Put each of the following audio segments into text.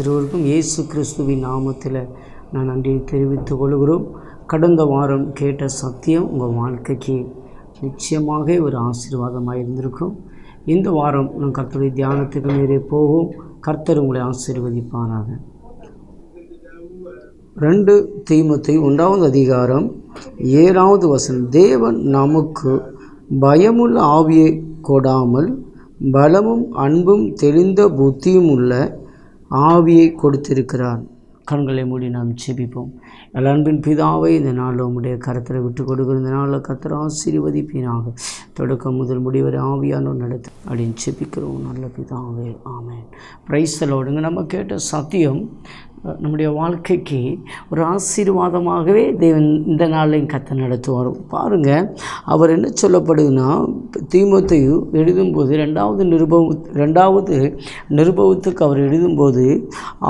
ஒவ்வொருத்தருவருக்கும் இயேசு கிறிஸ்துவின் நாமத்தில் நான் நன்றி தெரிவித்துக் கொள்கிறோம். கடந்த வாரம் கேட்ட சத்தியம் உங்கள் வாழ்க்கைக்கு நிச்சயமாக ஒரு ஆசீர்வாதமாக இருந்திருக்கும். இந்த வாரம் நம் கர்த்தருடைய தியானத்துக்கு நேரே போவோம். கர்த்தர் உங்களை ஆசீர்வதிப்பாராக. 2 தீமோத்தேயு 1 அதிகாரம் 7வது வசனம். தேவன் நமக்கு பயமுள்ள ஆவியை கொடாமல் பலமும் அன்பும் தெளிந்த புத்தியும் உள்ள ஆவியை கொடுத்திருக்கிறார். கண்களை மூடி நாம் செபிப்போம். அன்பின் பிதாவை, இந்த நாளில் உம்முடைய கரத்தில் விட்டு கொடுக்குற இந்த நாளில் கர்த்தர் ஆசீர்வதிப்பீனாக. தொடக்கம் முதல் முடிவரை ஆவியானோர் நடத்து அப்படின்னு செபிக்கிறோம். நல்ல பிதாவே, ஆமென். Price the Lord. நம்ம கேட்ட சத்தியம் நம்முடைய வாழ்க்கைக்கு ஒரு ஆசீர்வாதமாகவே தேவன் இந்த நாளையும் கர்த்தர் நடத்துவார். பாருங்கள், அவர் என்ன சொல்லப்படுதுன்னா, தீமோத்தேயு எழுதும்போது 2வது நிருபத்துக்கு அவர் எழுதும்போது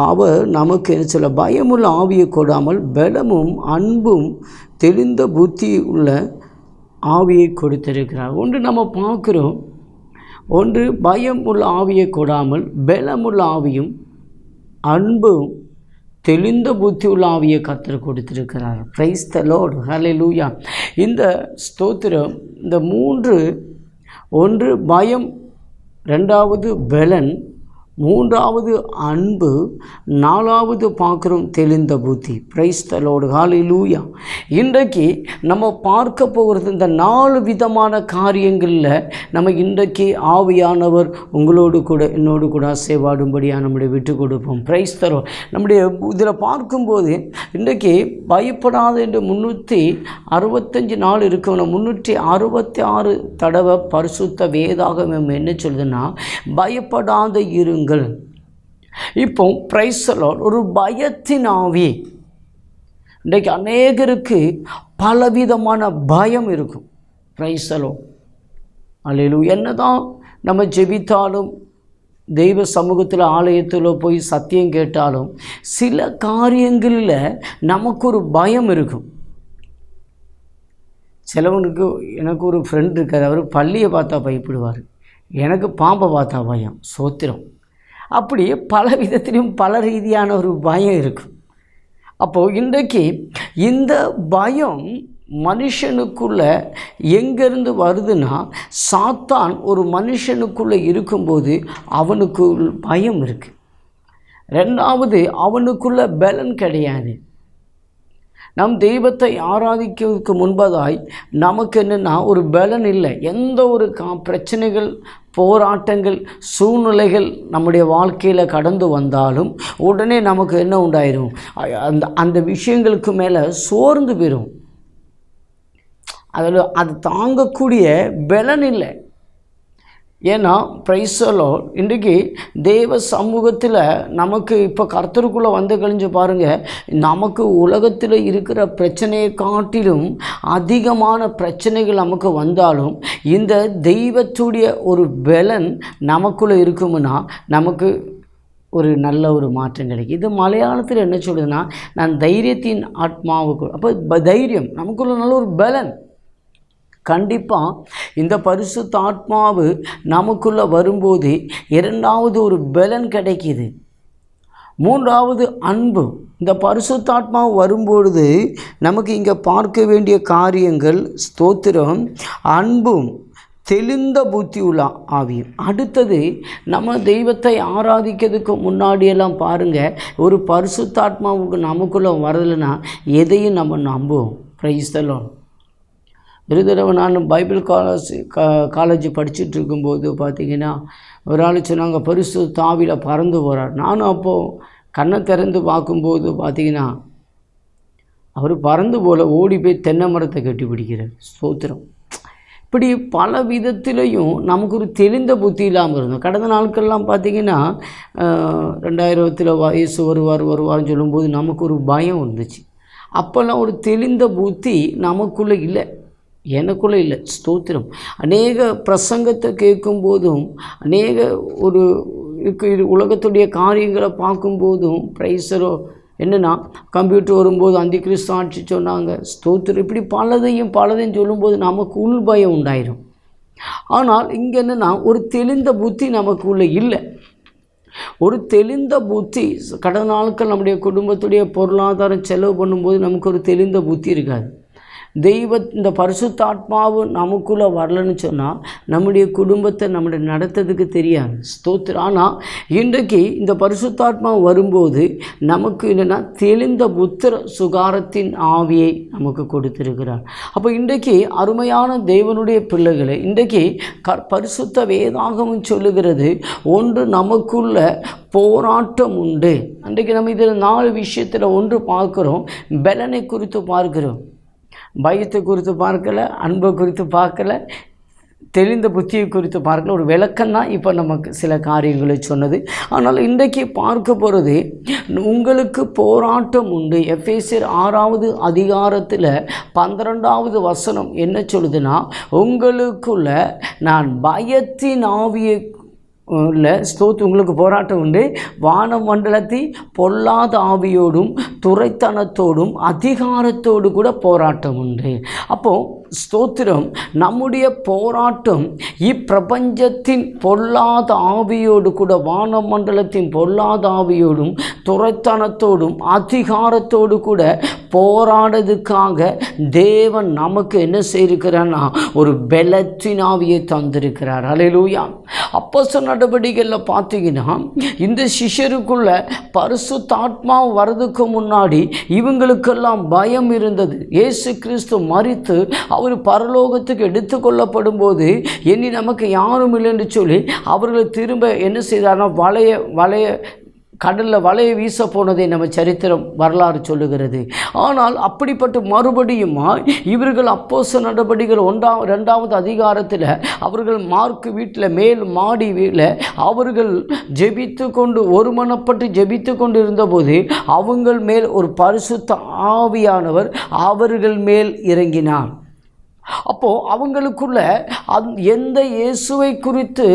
அவர் நமக்கு என்ன சொல்ல, பயமுள்ள ஆவியை கொடாமல் பலமும் அன்பும் தெளிந்த புத்தி உள்ள ஆவியை கொடுத்திருக்கிறார். ஒன்று நம்ம பார்க்குறோம், ஒன்று பயம் உள்ள ஆவியை கொடாமல் பலமுள்ள ஆவியும் அன்பும் தெளிந்த புத்தி உள்ள ஆவியை கர்த்தர் கொடுத்திருக்கிறார். Price the Lord, hallelujah. இந்த ஸ்தோத்திரம், இந்த 3, ஒன்று பயம், 2வது பலன், 3வது அன்பு, 4வது பார்க்குறோம் தெளிந்த புத்தி. பிரைஸ் தி லார்ட், ஹல்லேலூயா. இன்றைக்கு நம்ம பார்க்க போகிறது இந்த 4 விதமான காரியங்களில் நம்ம இன்றைக்கு ஆவியானவர் உங்களோடு கூட என்னோடு கூட அசைவாடும்படியாக நம்முடைய விட்டு கொடுப்போம். Price the Lord. நம்முடைய இதில் பார்க்கும்போது இன்றைக்கு பயப்படாத என்று 365 நாள் இருக்கணும். 366 தடவை பரிசுத்த வேதாகமம் என்ன சொல்லுதுன்னா, பயப்படாத இருங்க. இப்போ பிரைஸ் தி லார்ட், ஒரு பயத்தின் ஆவி. இன்றைக்கு அநேகருக்கு பலவிதமான பயம் இருக்கும். பிரைஸ் தி லார்ட், அல்லேலூயா. என்னதான் நம்ம ஜெபித்தாலும், தெய்வ சமூகத்தில் ஆலயத்தில் போய் சத்தியம் கேட்டாலும், சில காரியங்களில் நமக்கு ஒரு பயம் இருக்கும். சிலவனுக்கு, எனக்கு ஒரு ஃப்ரெண்ட் இருக்கார், அவர் பள்ளியை பார்த்தா பயப்படுவார், எனக்கு பாம்பை பார்த்தா பயம். சோத்திரம். அப்படி பல விதத்திலும் பல ரீதியான ஒரு பயம் இருக்கும். அப்போது இன்றைக்கு இந்த பயம் மனுஷனுக்குள்ளே எங்கேருந்து வருதுன்னா, சாத்தான் ஒரு மனுஷனுக்குள்ளே இருக்கும்போது அவனுக்கு பயம் இருக்குது. 2வது, அவனுக்குள்ள பலன் கிடையாது. நம் தெய்வத்தை ஆராதிக்கிறதுக்கு முன்பதாய் நமக்கு என்னென்னா ஒரு பலன் இல்லை. எந்த ஒரு பிரச்சனைகள், போராட்டங்கள், சூழ்நிலைகள் நம்முடைய வாழ்க்கையில் கடந்து வந்தாலும் உடனே நமக்கு என்ன உண்டாயிரும், அந்த விஷயங்களுக்கு மேலே சோர்ந்து போயிடும். அதில் அது தாங்கக்கூடிய பலன் இல்லை. ஏன்னா பிரைஸ் தி லார்ட், இன்றைக்கு தேவ சமூகத்தில் நமக்கு இப்போ கர்த்தருக்குள்ளே வந்து கழிஞ்சு பாருங்கள், நமக்கு உலகத்தில் இருக்கிற பிரச்சனையை காட்டிலும் அதிகமான பிரச்சனைகள் நமக்கு வந்தாலும் இந்த தெய்வத்துடைய ஒரு பலன் நமக்குள்ளே இருக்குமுன்னா நமக்கு ஒரு நல்ல ஒரு மாற்றம் கிடைக்கும். இது மலையாளத்தில் என்ன சொல்லுதுன்னா, நான் தைரியத்தின் ஆத்மாவுக்கு. அப்போ தைரியம் நமக்குள்ள நல்ல ஒரு பலன். கண்டிப்பாக இந்த பரிசுத்த ஆத்மாவு நமக்குள்ளே வரும்போது 2வது ஒரு பலன் கிடைக்கிது. 3வது அன்பு. இந்த பரிசுத்த ஆத்மாவு வரும்பொழுது நமக்கு இங்கே பார்க்க வேண்டிய காரியங்கள், ஸ்தோத்திரம், அன்பும் தெளிந்த புத்தி உள்ள ஆவியும். அடுத்தது, நம்ம தெய்வத்தை ஆராதிக்கிறதுக்கு முன்னாடியெல்லாம் பாருங்கள், ஒரு பரிசுத்த ஆத்மாவுக்கு நமக்குள்ளே வரலைன்னா எதையும் நம்ம நம்புவோம். Price the Lord. ஒரு தடவை நான் பைபிள் காலேஜ் படிச்சுட்டு இருக்கும்போது பார்த்திங்கன்னா, ஒரு ஆள் சொன்னாங்க, பரிசுத்த ஆவியில் பறந்து போகிறார். நானும் அப்போது கண்ணை திறந்து பார்க்கும்போது பார்த்திங்கன்னா, அவர் பறந்து போல் ஓடி போய் தென்னை மரத்தை கட்டி பிடிக்கிறார். ஸ்தோத்திரம். இப்படி பல விதத்திலையும் நமக்கு ஒரு தெளிந்த புத்தி இல்லாமல் இருந்தோம். கடந்த நாட்கள்லாம் பார்த்திங்கன்னா, 2000 வயசு வருவார்னு சொல்லும்போது நமக்கு ஒரு பயம் இருந்துச்சு. அப்போல்லாம் ஒரு தெளிந்த புத்தி நமக்குள்ளே இல்லை, எனக்குள்ளே இல்லை. ஸ்தோத்திரம். அநேக பிரசங்கத்தை கேட்கும்போதும், அநேக ஒரு உலகத்துடைய காரியங்களை பார்க்கும்போதும், பிரைஸரோ என்னென்னா, கம்ப்யூட்டர் வரும்போது அந்தி கிறிஸ்து ஆட்சி சொன்னாங்க. ஸ்தோத்திரம். இப்படி பலதையும் சொல்லும்போது நமக்கு உள் பயம் உண்டாயிரும். ஆனால் இங்கே என்னென்னா, ஒரு தெளிந்த புத்தி நமக்குள்ளே இல்லை. ஒரு தெளிந்த புத்தி. கடந்த நாட்கள் நம்முடைய குடும்பத்துடைய பொருளாதாரம் செலவு பண்ணும்போது நமக்கு ஒரு தெளிந்த புத்தி இருக்காது. இந்த பரிசுத்தாத்மாவு நமக்குள்ளே வரலன்னு சொன்னால் நம்முடைய குடும்பத்தை நம்முடைய நடத்துறதுக்கு தெரியாது. ஸ்தோத்திரம். ஆனால் இன்றைக்கு இந்த பரிசுத்தாத்மா வரும்போது நமக்கு என்னென்னா தெளிந்த புத்திர சுகாரத்தின் ஆவியை நமக்கு கொடுத்திருக்கிறார். அப்போ இன்றைக்கு அருமையான தேவனுடைய பிள்ளைகளை, இன்றைக்கு பரிசுத்த வேதாகமும் சொல்லுகிறது, ஒன்று நமக்குள்ள போராட்டம் உண்டு. அன்றைக்கு நம்ம இதில் 4 விஷயத்தில் ஒன்று பார்க்குறோம். பலனை குறித்து பார்க்கிறோம், பயத்தை குறித்து பார்க்கலை, அன்பை குறித்து பார்க்கலை, தெளிந்த புத்தியை குறித்து பார்க்கல. ஒரு விளக்கம்தான் இப்போ நமக்கு சில காரியங்களை சொன்னது. ஆனால் இன்றைக்கு பார்க்க போகிறது, உங்களுக்கு போராட்டம் உண்டு. எபேசியர் 6வது அதிகாரத்தில் 12வது வசனம் என்ன சொல்லுதுன்னா, உங்களுக்குள்ள நான் பயத்தின் ஆவியை உங்களுக்கு போராட்டம் உண்டு. வான மண்டலத்தில் பொல்லாத ஆவியோடும் துரைத்தனத்தோடும் அதிகாரத்தோடு கூட போராட்டம் உண்டு. அப்போது ஸ்தோத்திரம், நம்முடைய போராட்டம் இப்பிரபஞ்சத்தின் பொல்லாத ஆவியோடு கூட, வான மண்டலத்தின் பொல்லாத ஆவியோடும் துரைத்தனத்தோடும் அதிகாரத்தோடு கூட போராடுறதுக்காக தேவன் நமக்கு என்ன செய்திருக்கிறார்னா ஒரு பலத்தின் ஆவியை தந்திருக்கிறார். அல்லேலூயா. அப்போஸ்தலர் நடவடிக்கைகளில் பார்த்தீங்கன்னா, இந்த சிஷ்யருக்குள்ள பரிசுத்தாத்மா வரதுக்கு முன்னாடி இவங்களுக்கெல்லாம் பயம் இருந்தது. இயேசு கிறிஸ்து மரித்து அவர் பரலோகத்துக்கு எடுத்துக்கொள்ளப்படும் போது இனி நமக்கு யாரும் இல்லைன்னு சொல்லி அவர்கள் திரும்ப என்ன செய்தார்னா வலைய கடலில் வலையை வீச போனதை நம்ம சரித்திரம் வரலாறு சொல்லுகிறது. ஆனால் அப்படிப்பட்ட மறுபடியுமா இவர்கள் அப்போஸ்தலர் நடவடிக்கைகள் 2வது அதிகாரத்தில் அவர்கள் மார்க்கு வீட்டில் மேல் மாடி வீட்டில் அவர்கள் ஜெபித்து கொண்டு ஒருமனப்பட்டு ஜெபித்து கொண்டு இருந்தபோது அவங்கள் மேல் ஒரு பரிசுத்த ஆவியானவர் அவர்கள் மேல் இறங்கினார். அப்போது அவங்களுக்குள்ள எந்த இயேசுவை குறித்து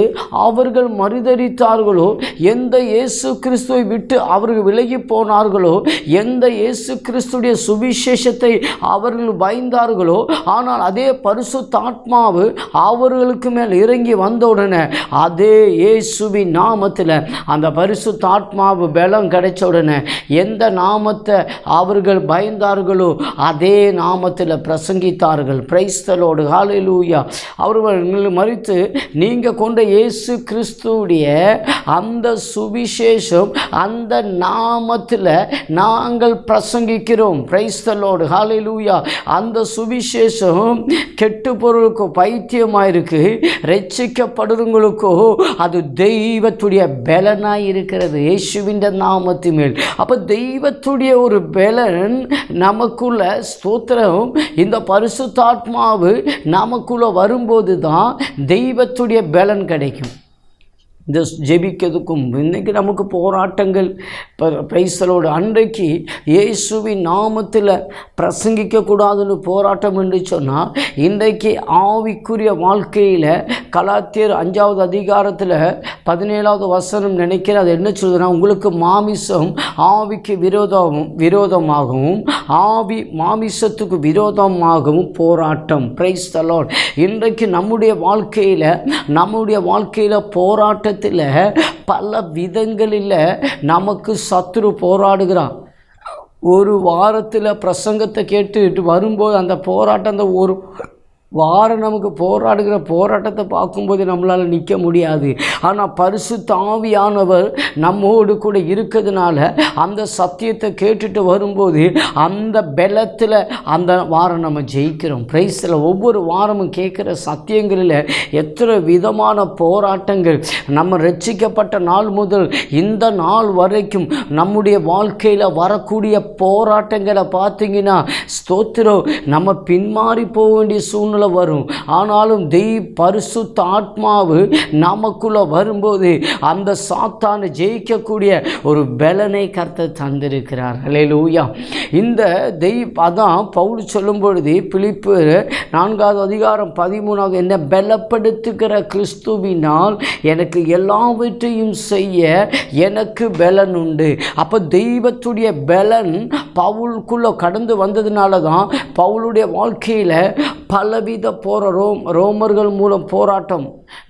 அவர்கள் மறுதலித்தார்களோ, எந்த இயேசு கிறிஸ்துவை விட்டு அவர்கள் விலகி போனார்களோ, எந்த இயேசு கிறிஸ்துடைய சுவிசேஷத்தை அவர்கள் பயந்தார்களோ, ஆனால் அதே பரிசுத்தாத்மாவு அவர்களுக்கு மேல் இறங்கி வந்தவுடனே அதே இயேசுவின் நாமத்தில் அந்த பரிசுத்தாத்மாவு பலம் கிடைச்ச உடனே எந்த நாமத்தை அவர்கள் பயந்தார்களோ அதே நாமத்தில் பிரசங்கித்தார்கள். Price the Lord. ஹல்லேலூயா. அவர்கள் மரித்து நீங்கள் கொண்ட இயேசு கிறிஸ்துவுடைய அந்த சுவிசேஷம் அந்த நாமத்தில் நாங்கள் பிரசங்கிக்கிறோம். Price the Lord. ஹல்லேலூயா. அந்த சுவிசேஷம் கெட்டு பொருளுக்கோ பைத்தியமாயிருக்கு, ரட்சிக்கப்படுறவங்களுக்கோ அது தெய்வத்துடைய பலனாய் இருக்கிறது, இயேசுவின் நாமத்தின் மேல். அப்போ தெய்வத்துடைய ஒரு பலன் நமக்குள்ள, ஸ்தோத்திரம், இந்த பரிசுத்தாத்மா நமக்குள்ள வரும்போது தான் தெய்வத்துடைய பலன் கிடைக்கும். இந்த ஜெபிக்கிறதுக்கும் இன்றைக்கி நமக்கு போராட்டங்கள். பிரைஸ்தலோடு அன்றைக்கு இயேசுவின் நாமத்தில் பிரசங்கிக்கக்கூடாதுன்னு போராட்டம் என்று சொன்னால், இன்றைக்கு ஆவிக்குரிய வாழ்க்கையில் கலாத்தியர் 5வது அதிகாரத்தில் 17வது வசனம் நினைக்கிறேன், அது என்ன சொல்லுதுன்னா, உங்களுக்கு மாமிசம் ஆவிக்கு விரோதமாகவும் ஆவி மாமிசத்துக்கு விரோதமாகவும் போராட்டம். Price the Lord. இன்றைக்கு நம்முடைய வாழ்க்கையில் போராட்ட பல விதங்களில் நமக்கு சத்துரு போராடுகிறான். ஒரு வாரத்தில் பிரசங்கத்தை கேட்டுட்டு வரும்போது அந்த போராட்டம், அந்த ஒரு வாரம் நமக்கு போராடுகிற போராட்டத்தை பார்க்கும்போது நம்மளால் நிற்க முடியாது. ஆனால் பரிசுத்த ஆவியானவர் நம்மோடு கூட இருக்கிறதுனால அந்த சத்தியத்தை கேட்டுட்டு வரும்போது அந்த பலத்தில் அந்த வாரம் நம்ம ஜெயிக்கிறோம். பிரைஸில் ஒவ்வொரு வாரமும் கேட்குற சத்தியங்களில் எத்தனை விதமான போராட்டங்கள், நம்ம ரட்சிக்கப்பட்ட நாள் முதல் இந்த நாள் வரைக்கும் நம்முடைய வாழ்க்கையில் வரக்கூடிய போராட்டங்களை பார்த்தீங்கன்னா, ஸ்தோத்திரம், நம்ம பின்மாறி போக வேண்டிய சூழ்நிலை வரும். ஆனாலும் பரிசுத்த ஆத்மாவு நமக்குள்ள வரும்போது அந்த சாத்தானை ஜெயிக்கக்கூடிய ஒரு பலனை கர்த்தர் தந்திருக்கிறார். ஹல்லேலூயா. இந்த அதான் பவுல் சொல்லும் பொழுது பிலிப்பியர் 4வது அதிகாரம் 13வது, என்ன பலப்படுத்துகிற கிறிஸ்துவினால் எனக்கு எல்லாவற்றையும் செய்ய எனக்கு பலன் உண்டு. அப்போ தெய்வத்துடைய பலன் பவுலுக்குள்ள கடந்து வந்ததுனால தான் பவுலுடைய வாழ்க்கையில் பலவித ரோமர்கள் மூலம் போராட்டம்,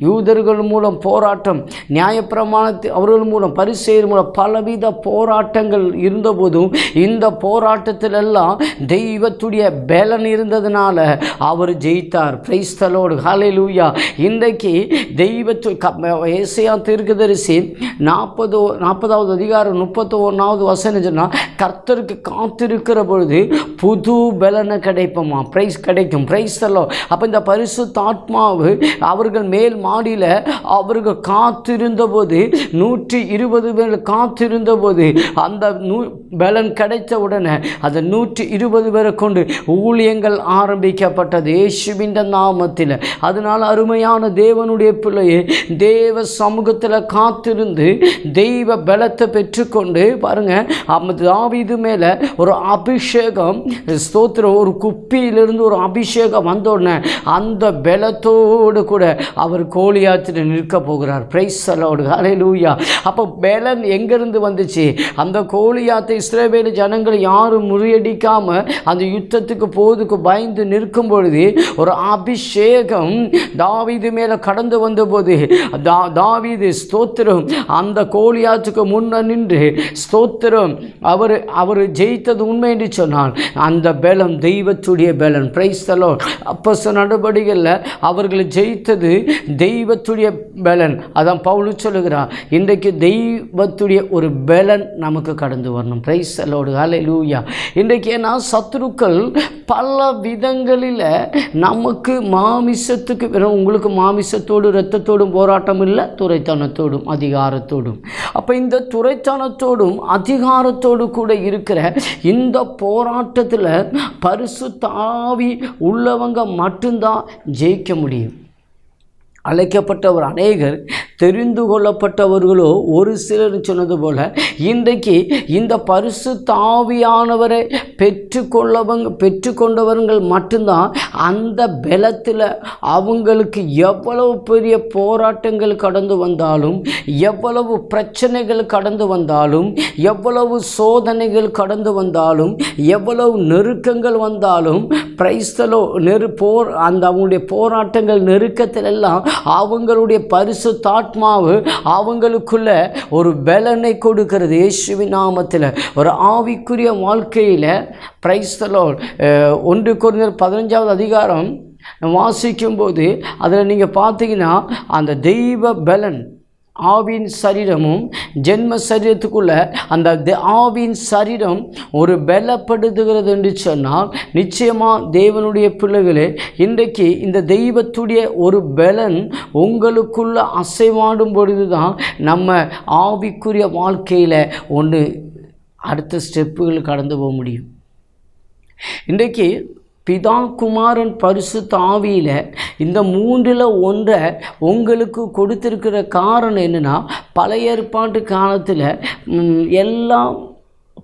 யூதர்கள் மூலம் போராட்டம், நியாயப்பிரமாணத்தை அவர்கள் மூலம், பரிசேயர் மூலம் பலவித போராட்டங்கள் இருந்தபோதும் இந்த போராட்டத்திலெல்லாம் தெய்வத்துடைய பலன் இருந்ததுனால அவர் ஜெயித்தார். பிரைஸ் தி லார்ட், ஹல்லேலூயா. இன்றைக்கு ஏசாயா தீர்க்கதரிசி 40வது அதிகாரம் 31வது வசனம் சொன்னால், கர்த்தருக்கு காத்திருக்கிற பொழுது புது பலனை கிடைப்போமா, பிரைஸ் கிடைக்கும். Praise the Lord. அப்போ இந்த பரிசுத்த ஆத்மாவு அவர்கள் மேல் மாடியில் அவர்கள் காத்திருந்த போது, 120 பேர் காத்திருந்த போது, அந்த பலன் கிடைத்த உடனே அந்த 120 பேரை கொண்டு ஊழியங்கள் ஆரம்பிக்கப்பட்டது இயேசுவின் நாமத்தில். அதனால் அருமையான தேவனுடைய பிள்ளையே, தேவ சமூகத்தில் காத்திருந்து தெய்வ பலத்தை பெற்றுக்கொண்டு பாருங்க, தாவீது மேலே ஒரு அபிஷேகம், ஸ்தோத்திரம், ஒரு குப்பியிலிருந்து ஒரு அபிஷேகம் வந்தோடனே அந்த பலத்தோடு கூட அவர் கோலியாத்தில் நிற்க போகிறார். பிரைஸ் தி லார்ட், ஹல்லேலூயா. அப்போ பலன் எங்கிருந்து வந்துச்சு? அந்த கோலியாத்தை இஸ்ரவேல் ஜனங்கள் யாரும் முறியடிக்காமல் அந்த யுத்தத்துக்கு போதுக்கு பயந்து நிற்கும் பொழுது ஒரு அபிஷேகம் தாவீது மேலே கடந்து வந்தபோது, தாவீது ஸ்தோத்திரம் அந்த கோலியாத்துக்கு முன்ன நின்று ஸ்தோத்திரம் அவர் ஜெயித்தது உண்மை என்று சொன்னால் அந்த பலம் தெய்வத்துடைய பலன். Price the Lord. அப்போஸ்தலர் நடபடிகளில் அவர்கள் ஜெயித்தது தெய்வத்துடைய பலன். அதான் பவுல் சொல்லுகிறார், இன்றைக்கு தெய்வத்துடைய ஒரு பலன் நமக்கு கடந்து வரணும். பிரைஸ் தி லார்ட், ஹல்லேலூயா. இன்றைக்கு ஏன்னா சத்துருக்கள் பல விதங்களில் நமக்கு மாமிசத்துக்கு, உங்களுக்கு மாமிசத்தோடு இரத்தத்தோடும் போராட்டம் இல்லை, துரைத்தனத்தோடும் அதிகாரத்தோடும். அப்போ இந்த துரைத்தனத்தோடும் அதிகாரத்தோடு கூட இருக்கிற இந்த போராட்டத்தில் பரிசுத்த ஆவி உள்ளவங்க மட்டும்தான் ஜெயிக்க முடியும். அழைக்கப்பட்டவர் அநேகர், தெரிந்து கொள்ளப்பட்டவர்களோ ஒரு சிலர் சொன்னது போல, இன்றைக்கு இந்த பரிசுத்த ஆவியானவரை பெற்றுக்கொண்டவர்கள் மட்டும்தான் அந்த பலத்தில் அவங்களுக்கு எவ்வளவு பெரிய போராட்டங்கள் கடந்து வந்தாலும், எவ்வளவு பிரச்சனைகள் கடந்து வந்தாலும், எவ்வளவு சோதனைகள் கடந்து வந்தாலும், எவ்வளவு நெருக்கங்கள் வந்தாலும், பிரைஸ் தி லார்ட், அந்த அவங்களுடைய போராட்டங்கள் நெருக்கத்தில் எல்லாம் அவங்களுடைய பரிசுத்த ஆத்மாவு அவங்களுக்குள்ள ஒரு பலனை கொடுக்கிறது இயேசுவின் நாமத்தில். ஒரு ஆவிக்குரிய வாழ்க்கையில் பிரைஸ் தி லார்ட், 1 கொரிந்தியர் 15வது அதிகாரம் வாசிக்கும்போது அதில் நீங்கள் பார்த்தீங்கன்னா அந்த தெய்வ பலன், ஆவின் சரீரமும் ஜென்ம சரீரத்துக்குள்ள அந்த ஆவின் சரீரம் ஒரு பலப்படுத்துகிறது என்று சொன்னால், நிச்சயமாக தேவனுடைய பிள்ளைகளே, இன்றைக்கு இந்த தெய்வத்துடைய ஒரு பலன் உங்களுக்குள்ள அசைவாடும் பொழுது தான் நம்ம ஆவிக்குரிய வாழ்க்கையில் ஒன்று அடுத்த ஸ்டெப்புகள் கடந்து போக முடியும். இன்றைக்கு பிதா, குமாரன், பரிசுத்த ஆவியில் இந்த 3ல் 1 உங்களுக்கு கொடுத்திருக்கிற காரணம் என்னென்னா, பழைய ஏற்பாட்டு காலத்தில் எல்லாம்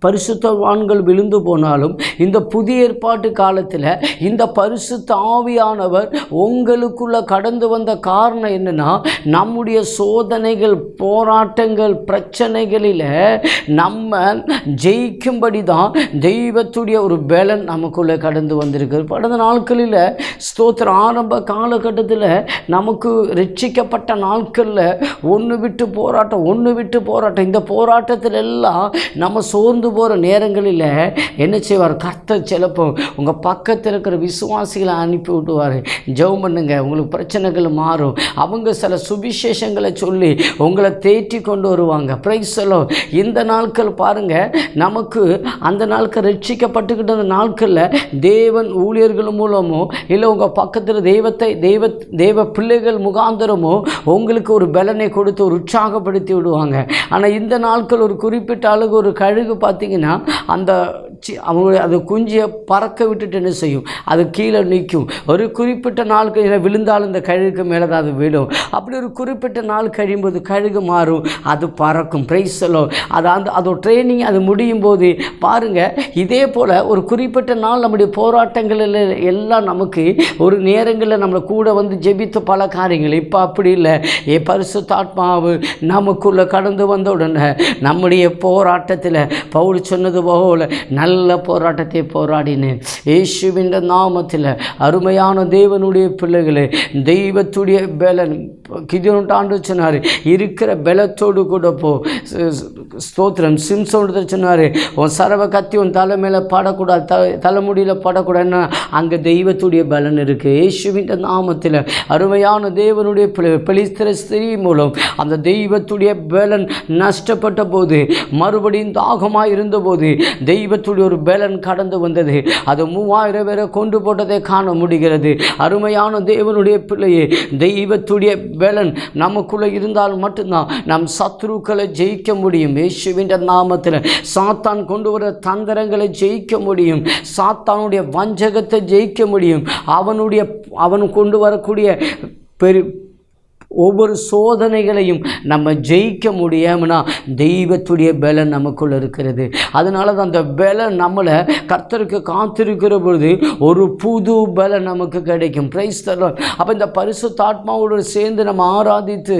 பரிசுத்தவான்கள் விழுந்து போனாலும் இந்த புதிய ஏற்பாட்டு காலத்தில் இந்த பரிசுத்த ஆவியானவர் உங்களுக்குள்ள கடந்து வந்த காரணம் என்னன்னா, நம்முடைய சோதனைகள், போராட்டங்கள், பிரச்சனைகளில் நம்ம ஜெயிக்கும்படி தான் தெய்வத்துடைய ஒரு பலன் நமக்குள்ளே கடந்து வந்திருக்கு. கடந்த நாட்களில் ஸ்தோத்திரம், ஆரம்ப காலகட்டத்தில் நமக்கு ரட்சிக்கப்பட்ட நாட்களில் ஒன்று விட்டு போராட்டம், இந்த போராட்டத்தில் எல்லாம் நம்ம சோர்ந்து போகிற நேரங்களில் என்ன செய்வார்? கர்த்தர் சிலப்போ உங்கள் பக்கத்தில் இருக்கிற விசுவாசிகளை அனுப்பி விட்டுவார். ஜெபம் பண்ணுங்க, உங்களுக்கு பிரச்சனைகள் மாறும். அவங்க சில சுவிசேஷங்களை சொல்லி உங்களை தேற்றி கொண்டு வருவாங்க. Price the Lord. இந்த நாட்கள் பாருங்கள், நமக்கு அந்த நாட்கள் ரட்சிக்கப்பட்டுக்கிட்ட நாட்களில் தேவன் ஊழியர்கள் மூலமோ இல்லை உங்கள் பக்கத்தில் தெய்வ பிள்ளைகள் முகாந்தரமோ உங்களுக்கு ஒரு பலனை கொடுத்து ஒரு உற்சாகப்படுத்தி விடுவாங்க. ஆனால் இந்த நாட்கள் ஒரு குறிப்பிட்ட அளவுக்கு ஒரு கழுகு பார்த்தீங்கன்னா அந்த அது குஞ்சியை பறக்க விட்டுட்டு என்ன செய்யும்? அது கீழே நிற்கும். ஒரு குறிப்பிட்ட நாள் விழுந்தாலும் இந்த கழுகுக்கு மேலே தான் அது விடும். அப்படி ஒரு குறிப்பிட்ட நாள் கழியும்போது கழுகு மாறும், அது பறக்கும். Price the Lord. அதோட ட்ரைனிங் அது முடியும் போது பாருங்கள், இதே போல் ஒரு குறிப்பிட்ட நாள் நம்முடைய போராட்டங்களில் எல்லாம் நமக்கு ஒரு நேரங்களில் நம்மளை கூட வந்து ஜெபித்த பல காரியங்கள். இப்போ அப்படி இல்லை. பரிசுத்த ஆத்மாவு நமக்குள்ளே கடந்து வந்த உடனே நம்முடைய போராட்டத்தில் பவுல் சொன்னது போல நல்ல போராட்டத்தை போராடினேன். இயேசுவின் நாமத்தில் அருமையான தேவனுடைய பிள்ளைகளே, தெய்வத்துடைய பலன் கிதியோன்ட்டு சொன்னார், இருக்கிற பலத்தோடு கூட போ. ஸ்தோத்திரம். சிம்சோன் சொன்னார், உன் சரவ கத்தி உன் தலை மேலே படக்கூடாது, தலைமுடியில் படக்கூடாதுன்னா அங்கே தெய்வத்துடைய பலன் இருக்குது. இயேசுவின் நாமத்தில் அருமையான தேவனுடைய பெலிஸ்தர ஸ்திரீ மூலம் அந்த தெய்வத்துடைய பலன் நஷ்டப்பட்ட போது, மறுபடியும் தாகமாக இருந்தபோது தெய்வத்துடைய ஒரு பலன் கடந்து வந்தது. அது 3000 பேரை கொண்டு போட்டதை காண முடிகிறது. அருமையான தேவனுடைய பிள்ளையே, தெய்வத்துடைய பலன் நமக்குள்ளே இருந்தால் மட்டும்தான் நம் சத்துருக்களை ஜெயிக்க முடியும். இயேசுவின் நாமத்தில் சாத்தான் கொண்டு வர தந்திரங்களை ஜெயிக்க முடியும். சாத்தானுடைய வஞ்சகத்தை ஜெயிக்க முடியும். அவன் கொண்டு வரக்கூடிய ஒவ்வொரு சோதனைகளையும் நம்ம ஜெயிக்க முடியாமனா தெய்வத்துடைய பலன் நமக்குள்ள இருக்கிறது. அதனால தான் அந்த பலன் நம்மளை கர்த்தருக்கு காத்திருக்கிற பொழுது ஒரு புது பலன் நமக்கு கிடைக்கும். Praise the Lord. அப்போ இந்த பரிசுத்த ஆத்மாவோடு சேர்ந்து நம்ம ஆராதித்து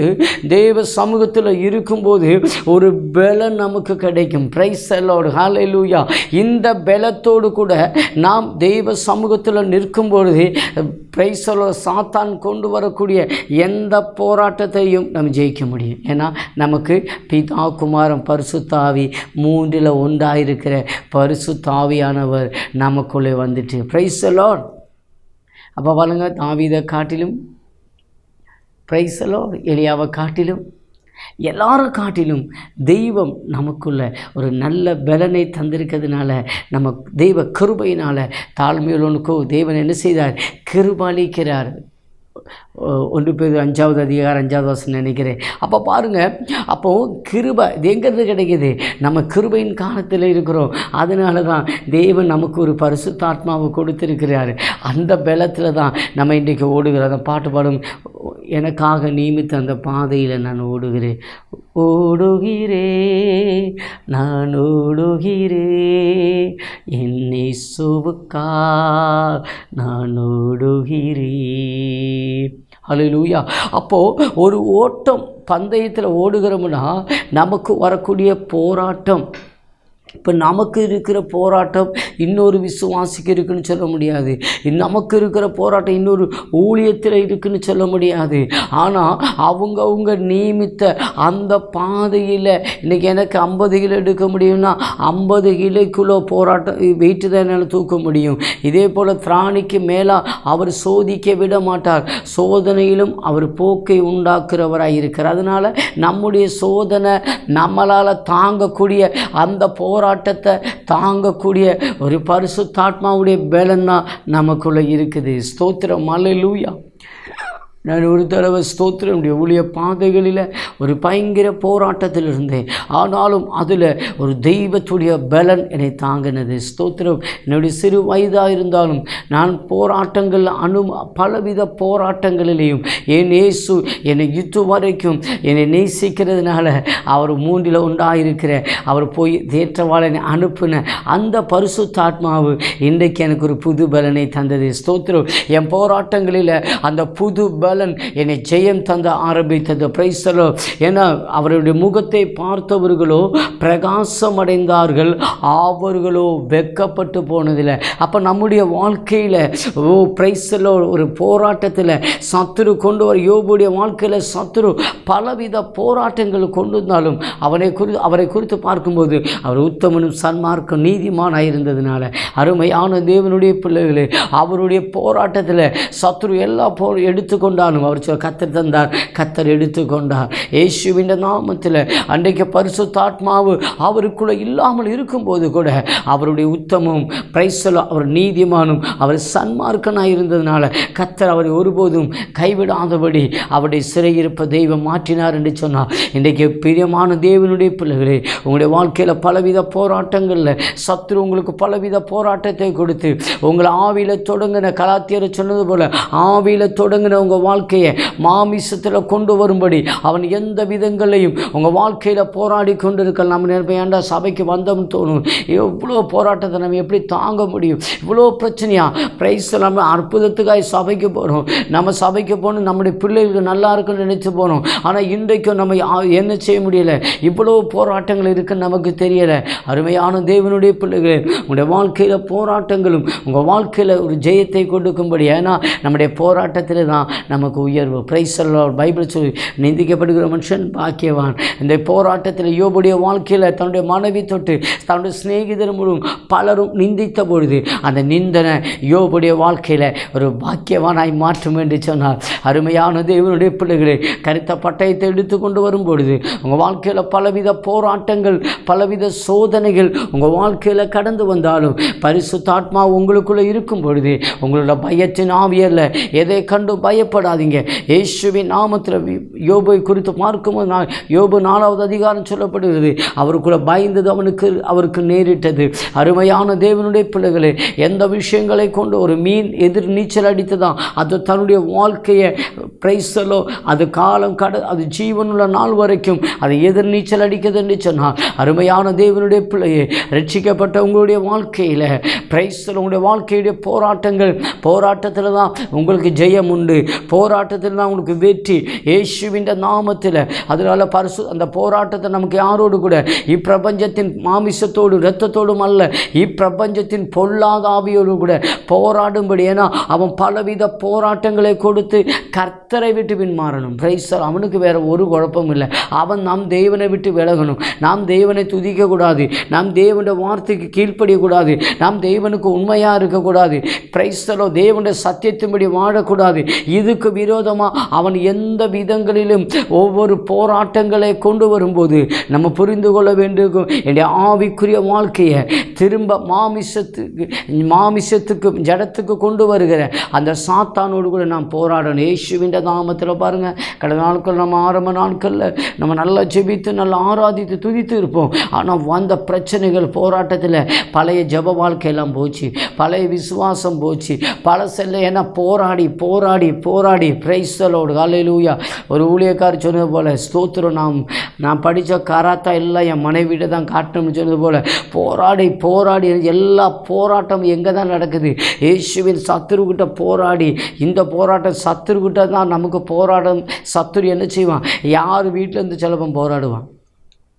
தேவ சமூகத்தில் இருக்கும்போது ஒரு பலன் நமக்கு கிடைக்கும். Praise the Lord. ஹல்லேலூயா. இந்த பலத்தோடு கூட நாம் தெய்வ சமூகத்தில் நிற்கும் பொழுது பிரைஸ் தி லார்ட், சாத்தான் கொண்டு வரக்கூடிய எந்த போராட்டத்தையும் நம்ம ஜெயிக்க முடியும். ஏன்னா நமக்கு பிதா குமாரன் பரிசுத்த ஆவி 3ல் 1 இருக்கிற பரிசுத்த ஆவியானவர் நமக்குள்ளே வந்துட்டு. Price the Lord. அப்போ பாருங்க, தாவீதை காட்டிலும், பிரைஸ் தி லார்ட், எலியாவை காட்டிலும், எல்லாரும் காட்டிலும் தெய்வம் நமக்குள்ள ஒரு நல்ல பலனை தந்திருக்கிறதுனால, நம்ம தெய்வ கிருபையினால் தாழ்மையுள்ளவனுக்கோ தேவன் என்ன செய்தார்? கிருபாளிக்கிறார். 1 பேதுரு 5வது அதிகாரம் 5வது வசனம் நினைக்கிறேன். அப்போ பாருங்கள், அப்போது கிருபை இது எங்கிறது கிடைக்கிது? நம்ம கிருபையின் காலத்தில் இருக்கிறோம். அதனால தான் தேவன் நமக்கு ஒரு பரிசுத்தாத்மாவை கொடுத்திருக்கிறார். அந்த பலத்தில் தான் நம்ம இன்றைக்கு ஓடுகிறோம். அந்த பாட்டு பாடும், எனக்காக நியமித்த அந்த பாதையில் நான் ஓடுகிறேன், நான் ஓடுகிறேன், என் இயேசுவுக்கா நான் ஓடுகிறேன். ஹல்லேலூயா. அப்போது ஒரு ஓட்டம் பந்தயத்தில் ஓடுகிறோம்னா நமக்கு வரக்கூடிய போராட்டம், இப்போ நமக்கு இருக்கிற போராட்டம் இன்னொரு விசுவாசிக்கு இருக்குன்னு சொல்ல முடியாது. நமக்கு இருக்கிற போராட்டம் இன்னொரு ஊழியத்தில் இருக்குன்னு சொல்ல முடியாது. ஆனால் அவங்க நியமித்த அந்த பாதையில் இன்றைக்கி எனக்கு 50 கிலோ எடுக்க முடியும்னா 50 கிலோ போராட்டம் வெயிட்டு தான் என்னால் தூக்க முடியும். இதே போல் திராணிக்கு மேலே அவர் சோதிக்க விட மாட்டார். சோதனையிலும் அவர் போக்கை உண்டாக்குறவராக இருக்கிறார். அதனால் நம்முடைய சோதனை நம்மளால் தாங்கக்கூடிய அந்த போராட்டத்தை தாங்கக்கூடிய ஒரு பரிசுத்தாத்மாவுடைய பலன் தான் நமக்குள்ளே இருக்குது. ஸ்தோத்திரம். அல்லேலூயா. நான் ஒரு தடவை ஸ்தோத்திரம் ஊழிய பாதைகளில் ஒரு பயங்கர போராட்டத்தில் இருந்தேன். ஆனாலும் அதில் ஒரு தெய்வத்துடைய பலன் என்னை தாங்கினது. ஸ்தோத்திரம். என்னுடைய சிறு வயதாக இருந்தாலும் நான் போராட்டங்கள் பலவித போராட்டங்களிலேயும் என் இயேசு என்னை இதுவரைக்கும் என்னை நேசிக்கிறதுனால அவர் 3ல் 1 இருக்கிற அவர் போய் தேற்றவாளனை அனுப்பின அந்த பரிசுத்தாத்மாவு இன்றைக்கு எனக்கு ஒரு புது பலனை தந்தது. ஸ்தோத்திரம். என் போராட்டங்களில் அந்த புது என்னை ஜெயம் தந்த ஆரம்பித்தது. Price the Lord. ஏன்னா அவருடைய முகத்தை பார்த்தவர்களோ பிரகாசம் அடைந்தார்கள், அவர்களோ வெட்கப்பட்டு போனதில்லை. அப்போ நம்முடைய வாழ்க்கையில் பிரைஸ் தி லார்ட் ஒரு போராட்டத்தில் சத்துரு கொண்டு வர, யோபுடைய வாழ்க்கையில் சத்துரு பலவித போராட்டங்கள் கொண்டு வந்தாலும் அவரை குறித்து பார்க்கும்போது அவர் உத்தமனும் சன்மார்க்கம் நீதிமானாக இருந்ததுனால, அருமையான தேவனுடைய பிள்ளைகளே, அவருடைய போராட்டத்தில் சத்துரு எல்லா எடுத்துக்கொண்டாலும் அவர் கத்தர் தந்தார், கத்தர் எடுத்துக்கொண்டார். இயேசுவின் நாமத்தில் அன்றைக்கு பரிசுத்தாத்மாவு அவருக்குள்ளே இல்லாமல் இருக்கும்போது கூட அவருடைய உத்தமும் பிரைஸ் தி லார்ட் அவர் நீதிமானும் அவர் சன்மார்க்கனாக இருந்ததுனால கத்தர் அவரை ஒருபோதும் கைவிடாதபடி அவருடைய சிறையிருப்ப தெய்வம் மாற்றினார் என்று சொன்னார். இன்றைக்கு பிரியமான தேவனுடைய பிள்ளைகளே, உங்களுடைய வாழ்க்கையில் பலவித போராட்டங்களில் சத்துரு உங்களுக்கு பலவித போராட்டத்தை கொடுத்து உங்களை ஆவியில் தொடங்கின, கலாத்தியர் சொன்னது போல் ஆவியில் தொடங்கின உங்கள் வாழ்க்கையை மாமிசத்தில் கொண்டு வரும்படி அவன் எந்த விதங்களையும் உங்கள் வாழ்க்கையில் போராடி கொண்டு இருக்கலாம். நம்ம நினைப்பேன், ஏன்டா சபைக்கு வந்தோம்னு தோணும். எவ்வளோ போராட்டத்தை நம்ம எப்படி தாங்க முடியும்? இவ்வளோ பிரச்சனையா? பிரைஸ் நம்ம அற்புதத்துக்காக சபைக்கு போகிறோம். நம்ம சபைக்கு போகணும், நம்முடைய பிள்ளைகளுக்கு நல்லா இருக்குன்னு நினைச்சு போகிறோம். ஆனால் இன்றைக்கும் நம்ம என்ன செய்ய முடியலை. இவ்வளோ போராட்டங்கள் இருக்குன்னு நமக்கு தெரியலை. அருமையான தேவனுடைய பிள்ளைகளே, உங்களுடைய வாழ்க்கையில் போராட்டங்களும் உங்கள் வாழ்க்கையில் ஒரு ஜெயத்தை கொடுக்கும்படி, ஏன்னா நம்முடைய போராட்டத்தில் தான் நமக்கு உயர்வு. பிரைஸ் பைபிள் சொல்லி நிந்திக்கப்படுகிற மனுஷன் பாக்கியவான். இந்த போராட்டத்தில் யோபுடைய வாழ்க்கையில் தன்னுடைய மனைவி தொட்டு தன்னுடைய சிநேகிதர் முழுவதும் பலரும் நிந்தித்த பொழுது அந்த நிந்தனை யோபுடைய வாழ்க்கையில் ஒரு பாக்கியவானாய் மாற்றும் என்று சொன்னார். அருமையான தேவனுடைய பிள்ளைகளே, கருத்த பட்டயத்தை எடுத்து கொண்டு வரும் பொழுது உங்கள் வாழ்க்கையில் பலவித போராட்டங்கள், பலவித சோதனைகள் உங்கள் வாழ்க்கையில் கடந்து வந்தாலும் பரிசுத்த ஆத்மா உங்களுக்குள்ளே இருக்கும் பொழுது உங்களோட பயத்தின் ஆவியல்ல, எதை கண்டு பயப்படாதீங்க. இயேசுவின் நாமத்தில் யோபை குறித்து பார்க்கும்போது யோபு 4வது அதிகாரம் சொல்லப்படுகிறது. அவருக்குள்ள பயந்தது அவருக்கு நேரிட்டது. அருமையான தேவனுடைய பிள்ளைகளே, எந்த விஷயங்களை கொண்டு ஒரு மீன் எதிர் நீச்சல் அடித்ததான் அது தன்னுடைய வாழ்க்கையை பிரைஸலோ அது காலம் அது ஜீவனுள்ள நாள் வரைக்கும் அது எதிர் நீச்சல் அடிக்கிறது என்று சொன்னால், அருமையான தேவனுடைய பிள்ளையை ரட்சிக்கப்பட்ட உங்களுடைய வாழ்க்கையில் பிரைஸலோ உங்களுடைய வாழ்க்கையுடைய போராட்டத்தில் தான் உங்களுக்கு ஜெயம் உண்டு. போராட்டத்தில் தான் உங்களுக்கு வெற்றி இயேசுவின் நாமத்தில். அதனால அந்த போராட்டத்தை நமக்கு யாரோடு கூட, இப்பிரபஞ்சத்தின் மாமிசத்தோடு இரத்தத்தோடும் அல்ல, இப்பிரபஞ்சத்தின் பொல்லாத ஆவியோடு கூட போராடும்படி. ஏன்னா அவன் பலவித போராட்டங்களை கொடுத்து கர்த்தரை விட்டு பின்மாறணும். பிரைஸர் அவனுக்கு வேற ஒரு குழப்பம் இல்லை. அவன் நாம் தேவனை விட்டு விலகணும். நாம் தேவனை துதிக்கக்கூடாது, நாம் தேவனுடைய வார்த்தைக்கு கீழ்ப்படியக்கூடாது, நாம் தேவனுக்கு உண்மையாக இருக்கக்கூடாது. பிரைஸரோ தேவனுடைய சத்தியத்தின்படி வாழக்கூடாது. இதுக்கு விரோதமாக அவன் எந்த விதங்களிலும் ஒவ்வொரு போராட்டங்களை கொண்டு வரும்போது நம்ம புரிந்து கொள்ள வேண்டும், என்னுடைய ஆவிக்குரிய வாழ்க்கையை திரும்ப மாமிசத்துக்கு ஜடத்துக்கு கொண்டு வருகிற அந்த சாத்தானோடு கூட நாம் போராடணும். இயேசுவின் நாமத்தில் பாருங்கள், கடந்த நாட்கள் நம்ம ஆரம்ப நாட்களில் நம்ம நல்லா ஜெபித்து நல்லா ஆராதித்து துதித்து இருப்போம். ஆனால் வந்த பிரச்சனைகள் போராட்டத்தில் பழைய ஜப வாழ்க்கையெல்லாம் போச்சு, பழைய விசுவாசம் போச்சு, பல செல்ல ஏன்னா போராடி போராடி போராடி பிரைஸ்தலோடு ஹல்லேலூயா. ஒரு ஊழியக்காரர் சொன்னது போல், ஸ்தோத்திரம், நான் படித்த கராத்தா எல்லாம் என் மனைவிட்ட தான் காட்டணும்னு சொன்னது போல் போராடி போராடி எல்லா போராட்டம் எங்கே தான் நடக்குது? இயேசுவின் சத்துருக்கிட்ட போராடி. இந்த போராட்டம் சத்துருக்கிட்ட தான் நமக்கு போராட்டம். சத்துரு என்ன செய்வான்? யார் வீட்டிலேருந்து சிலப்பம் போராடுவான்.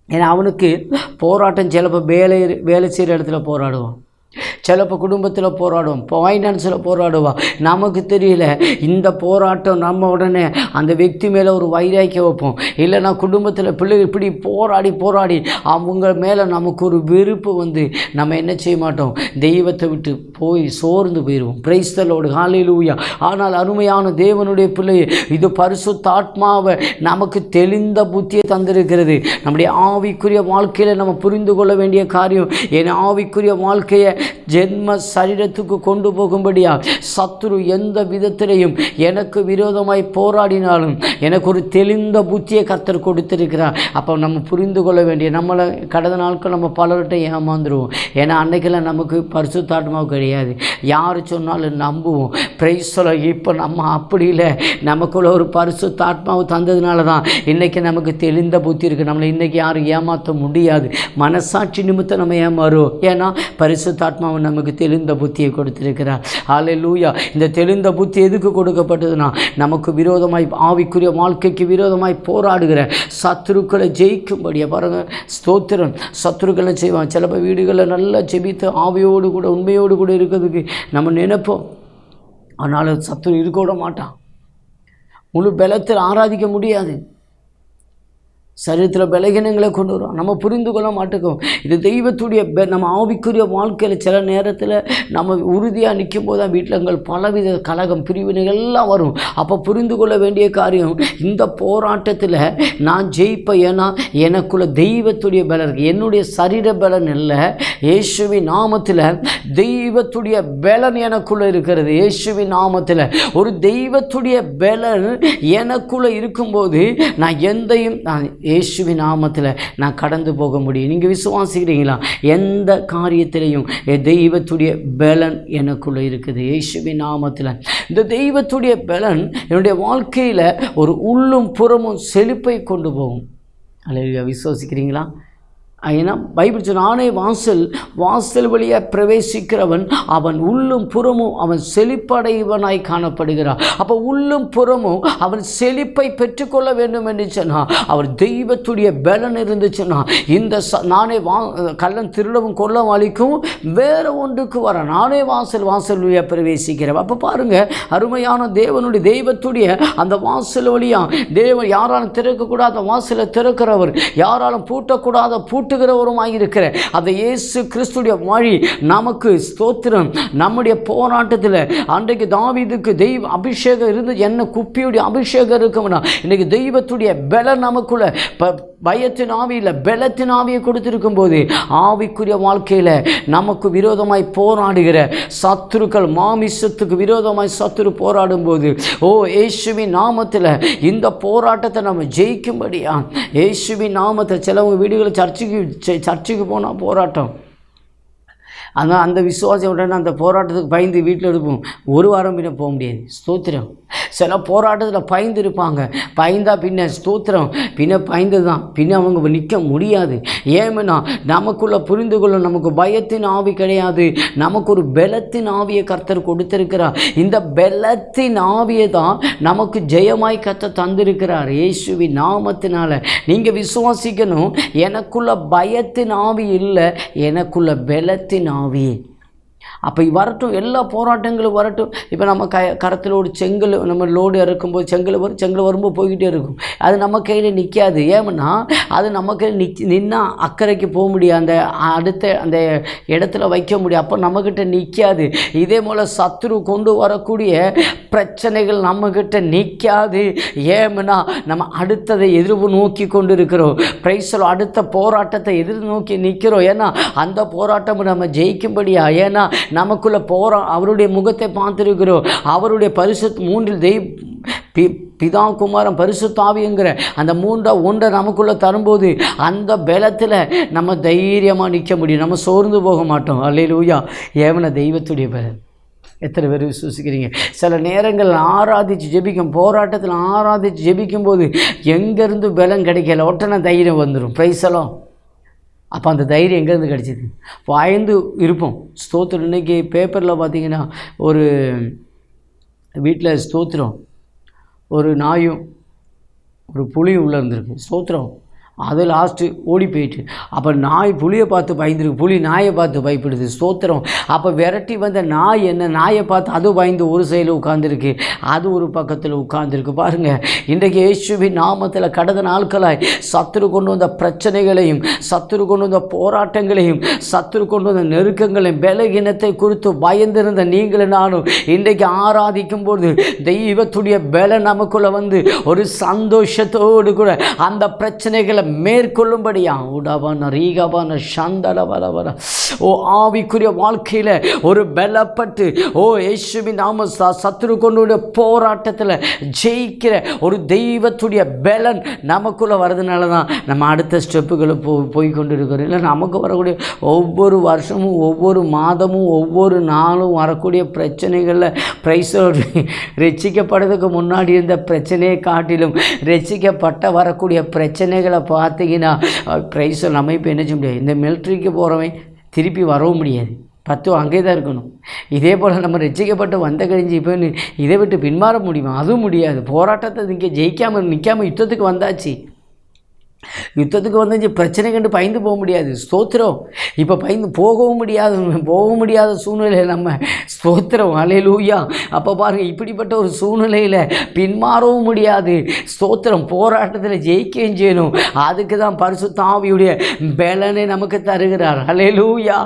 ஏன்னா அவனுக்கு போராட்டம் சிலப்போ வேலை செய்கிற இடத்துல போராடுவான், சிலப்போ குடும்பத்தில் போராடுவோம், ஃபைனான்ஸில் போராடுவான். நமக்கு தெரியல. இந்த போராட்டம் நம்ம உடனே அந்த व्यक्ति மேலே ஒரு வைராக்கியம் வைப்போம். இல்லைனா குடும்பத்தில் பிள்ளைகள் இப்படி போராடி போராடி அவங்க மேலே நமக்கு ஒரு வெறுப்பு வந்து நம்ம என்ன செய்ய மாட்டோம்? தெய்வத்தை விட்டு போய் சோர்ந்து போயிடுவோம். பிரைஸ் தி லார்ட், ஹல்லேலூயா. ஆனால் அருமையான தேவனுடைய பிள்ளையை, இது பரிசுத்த ஆத்மாவை நமக்கு தெளிந்த புத்தியை தந்திருக்கிறது. நம்முடைய ஆவிக்குரிய வாழ்க்கையில் நம்ம புரிந்து கொள்ள வேண்டிய காரியம், என் ஆவிக்குரிய வாழ்க்கையை ஜென்ம சரீரத்துக்கு கொண்டு போகும்படியா சத்துரு எந்த விதத்திலையும் எனக்கு விரோதமாய் போராடினாலும் எனக்கு ஒரு தெளிந்த புத்தியை கர்த்தர் கொடுத்திருக்கிறார். அப்போ நம்ம புரிந்து கொள்ள வேண்டிய, நம்மளை கடந்த நாட்கள் நம்ம பலர்கிட்ட ஏமாந்துருவோம். ஏன்னா அன்றைக்கெல்லாம் நமக்கு பரிசுத்தாத்மாவு கிடையாது. யார் சொன்னாலும் நம்புவோம். பிரைஸ் சொல்ல. இப்போ நம்ம அப்படி இல்லை. நமக்குள்ள ஒரு பரிசுத்தாத்மாவு தந்ததுனால தான் இன்றைக்கி நமக்கு தெளிந்த புத்தி இருக்குது. நம்மளை இன்றைக்கி யாரும் ஏமாற்ற முடியாது. மனசாட்சி நிமித்தம் நம்ம ஏமாறுவோம். ஏன்னா பரிசுத்தாத்மாவை நமக்கு தெளிந்த புத்தியை கொடுத்திருக்கிறார். ஹல்லேலூயா. இந்த தெளிந்த புத்தி எதுக்கு கொடுக்கப்பட்டதுன்னா, நமக்கு விரோதமாய் ஆவிக்குரிய வாழ்க்கைக்கு விரோதமாய் போராடுகிற சத்துருக்களை ஜெயிக்கும்படியா. பாருங்கள், ஸ்தோத்திரம். சத்துருக்களை செய்வான். சில வீடுகளில் நல்லா ஜெபித்து ஆவியோடு கூட உண்மையோடு கூட இருக்கிறதுக்கு நம்ம நினைப்போம். ஆனாலும் சத்துரு இருக்க விட மாட்டான். முழு பலத்தில் ஆராதிக்க முடியாது. சரீரத்தில் பலகீனங்களை கொண்டு வரும். நம்ம புரிந்து கொள்ள மாட்டோம். இது தெய்வத்துடைய நம்ம ஆவிக்குரிய வாழ்க்கையில் சில நேரத்தில் நம்ம உறுதியாக நிற்கும் போது தான் வீட்டில் பலவித கலகம் பிரிவினைகள் எல்லாம் வரும். அப்போ புரிந்து கொள்ள வேண்டிய காரியம், இந்த போராட்டத்தில் நான் ஜெயிப்பேன். ஏன்னா எனக்குள்ள தெய்வத்துடைய பலன் இருக்குது. என்னுடைய சரீர பலன் இல்லை, இயேசுவின் நாமத்தில் தெய்வத்துடைய பலன் எனக்குள்ளே இருக்கிறது. இயேசுவின் நாமத்தில் ஒரு தெய்வத்துடைய பலன் எனக்குள்ளே இருக்கும்போது நான் எந்தையும் இயேசுவின் நாமத்தில் நான் கடந்து போக முடியும். நீங்கள் விசுவாசிக்கிறீங்களா? எந்த காரியத்திலையும் தெய்வத்துடைய பலன் எனக்குள்ளே இருக்குது. இயேசுவின் நாமத்தில் இந்த தெய்வத்துடைய பலன் என்னுடைய வாழ்க்கையில் ஒரு உள்ளும் புறமும் செழிப்பை கொண்டு போகும். அல்லேலூயா. விசுவாசிக்கிறீங்களா? ஏன்னா பைபிள் சொன்ன, நானே வாசல் வழியாக பிரவேசிக்கிறவன் அவன் உள்ளும் புறமும் அவன் செழிப்படைவனாய் காணப்படுகிறான். அப்போ உள்ளும் புறமும் அவன் செழிப்பை பெற்றுக்கொள்ள வேண்டும் என்று சொன்னால் அவர் தெய்வத்துடைய பலன் இருந்துச்சுன்னா இந்த நானே கள்ளன் திருடவும் கொள்ளவும் அழிக்கும் வேறு ஒன்றுக்கு வர நானே வாசல் வழியாக பிரவேசிக்கிறேன். அப்போ பாருங்கள், அருமையான தேவனுடைய தெய்வத்துடைய அந்த வாசல் வழியாக தேவன் யாராலும் திறக்கக்கூடாத வாசலை திறக்கிறவர், யாராலும் பூட்டக்கூடாத இருக்கிற அந்த இயேசு கிறிஸ்துடைய வழி நமக்கு ஸ்தோத்திரம். நம்முடைய போராட்டத்தில் அன்றைக்கு தாவீதுக்கு தெய்வ அபிஷேகம் இருந்து என்ன குப்பியுடைய அபிஷேகம் இருக்கும்னா இன்றைக்கு தெய்வத்துடைய பலன் நமக்குள்ள பயத்தின் ஆவியில் பலத்தின் ஆவியை கொடுத்திருக்கும் போது ஆவிக்குரிய வாழ்க்கையில் நமக்கு விரோதமாய் போராடுகிற சத்துருக்கள், மாமிசத்துக்கு விரோதமாய் சத்துரு போராடும் போது இயேசுவின் நாமத்தில் இந்த போராட்டத்தை நம்ம ஜெயிக்கும்படியா இயேசுவின் நாமத்தில் சிலவங்க வீடுகளில் சர்ச்சுக்கு போனால் போராட்டம், ஆனால் அந்த விசுவாசம் உடனே அந்த போராட்டத்துக்கு பயந்து வீட்டில் இருப்போம், ஒரு வாரம் பின்ன போக முடியாது. ஸ்தோத்திரம். சில போராட்டத்தில் பயந்து இருப்பாங்க, பயந்தா பின்ன ஸ்தோத்திரம் பயந்து தான் பின்ன அவங்க நிற்க முடியாது. ஏன்னா நமக்குள்ள புரிந்து கொள்ள நமக்கு பயத்தின் ஆவி கிடையாது, நமக்கு ஒரு பலத்தின் ஆவியை கர்த்தர் கொடுத்திருக்கிறார். இந்த பலத்தின் ஆவியை தான் நமக்கு ஜெயமாய் கர்த்தர் தந்திருக்கிறார் இயேசுவின் நாமத்தினால. நீங்கள் விசுவாசிக்கணும், எனக்குள்ள பயத்தின் ஆவி இல்லை, எனக்குள்ள பலத்தின் ஆவி. அப்போ வரட்டும், எல்லா போராட்டங்களும் வரட்டும். இப்போ நம்ம கரத்தில் ஒரு செங்கல் நம்ம லோடு இறக்கும்போது செங்கல் வரும்போது போய்கிட்டே இருக்கும். அது நம்ம கையில் நிற்காது. ஏன்னா அது நம்ம கையில் நின்னா அக்கறைக்கு போக முடியாது, அந்த அடுத்த அந்த இடத்துல வைக்க முடியும். அப்போ நம்மக்கிட்ட நிற்காது. இதே போல் சத்துரு கொண்டு வரக்கூடிய பிரச்சனைகள் நம்மக்கிட்ட நிற்காது. ஏன்னா நம்ம அடுத்ததை எதிர்நோக்கி கொண்டு இருக்கிறோம். பிரைஸில் அடுத்த போராட்டத்தை எதிர்நோக்கி நிற்கிறோம். ஏன்னா அந்த போராட்டம் நம்ம ஜெயிக்கும்படியா, ஏன்னா நமக்குள்ள அவருடைய முகத்தை பார்த்திருக்கிறோம். அவருடைய பரிசுத்த மூன்றில் பிதா குமாரன் பரிசுத்த ஆவிங்கிற அந்த ஒன்றை நமக்குள்ள தரும்போது அந்த பலத்தில் நம்ம தைரியமாக நிற்க முடியும், நம்ம சோர்ந்து போக மாட்டோம். அல்லேலூயா. ஏவன தெய்வத்துடைய பலன். எத்தனை பேர் விசுவாசிக்கிறீங்க? சில நேரங்கள் ஆராதித்து ஜெபிக்கும், போராட்டத்தில் ஆராதித்து ஜெபிக்கும் போது எங்கேருந்து பலம் கிடைக்கல, உடனே தைரியம் வந்துடும். பிரைஸலாம். அப்போ அந்த தைரியம் எங்கேருந்து கிடச்சிது? பயந்து இருப்போம். ஸ்தோத்திரம். இன்றைக்கி பேப்பரில் பார்த்திங்கன்னா ஒரு வீட்டில் ஸ்தோத்திரம் ஒரு நாயும் ஒரு புலியும் உள்ளே இருந்திருக்கு. ஸ்தோத்திரம். அது லாஸ்ட்டு ஓடி போயிட்டு, அப்போ நாய் புலியை பார்த்து பயந்துருக்கு, புலி நாயை பார்த்து பயப்படுது. ஸ்தோத்திரம். அப்போ விரட்டி வந்த நாய் என்ன நாயை பார்த்து அது பயந்து ஒரு சைடில் உட்கார்ந்துருக்கு, அது ஒரு பக்கத்தில் உட்கார்ந்துருக்கு. பாருங்கள், இன்றைக்கு இயேசுவின் நாமத்தில் கடந்த நாட்களாய் சத்துரு கொண்டு வந்த பிரச்சனைகளையும், சத்துரு கொண்டு வந்த போராட்டங்களையும், சத்துரு கொண்டு வந்த நெருக்கங்களையும், பலகீனத்தை குறித்து பயந்திருந்த நீங்களும் நானும் இன்றைக்கு ஆராதிக்கும் போது தெய்வத்துடைய பலன் நமக்குள்ளே வந்து ஒரு சந்தோஷத்தோடு கூட அந்த பிரச்சனைகளை மேற்கொள்ளும்படியா உடவான ரீகவான சந்தடவர ஆவிக்குரிய வாழ்க்கையில் ஒரு பலப்பட்டு இயேசுவின் நாம சத்துரு கொண்டு போராட்டத்தில் ஜெயிக்கிற ஒரு தெய்வத்துடைய பலன் நமக்குள்ளே வரதுனால தான் நம்ம அடுத்த ஸ்டெப்புகளை போய் கொண்டு இருக்கிறோம். இல்லை நமக்கு வரக்கூடிய ஒவ்வொரு வருஷமும் ஒவ்வொரு மாதமும் ஒவ்வொரு நாளும் வரக்கூடிய பிரச்சனைகளில் பிரைஸோடு ரட்சிக்கப்படுறதுக்கு முன்னாடி இருந்த பிரச்சனையை காட்டிலும் ரட்சிக்கப்பட்ட வரக்கூடிய பிரச்சனைகளை பார்த்தீங்கன்னா பிரைஸில் நம்ம இப்போ என்ன செய்ய முடியாது. இந்த மிலிட்ரிக்கு போகிறவன் திருப்பி வரவும் முடியாது, 10 அங்கே தான் இருக்கணும். இதே போல் நம்ம ரட்சிக்கப்பட்டு வந்த கழிஞ்சு இப்போ இதை விட்டு பின்மாற முடியுமா? அதுவும் முடியாது. போராட்டத்தை இங்கே ஜெயிக்காமல் நிற்காமல் யுத்தத்துக்கு வந்தாச்சு. யுத்தத்துக்கு வந்து பிரச்சனை கண்டு பயந்து போக முடியாது. ஸ்தோத்திரம். இப்போ பயந்து போக முடியாத சூழ்நிலை நம்ம. ஸ்தோத்திரம். அல்லேலூயா. அப்போ பாருங்கள், இப்படிப்பட்ட ஒரு சூழ்நிலையில் பின்மாறவும் முடியாது. ஸ்தோத்திரம். போராட்டத்தில் ஜெயிக்கவும் செய்யணும். அதுக்கு தான் பரிசுத்த ஆவியுடைய பலனை நமக்கு தருகிறார். அல்லேலூயா.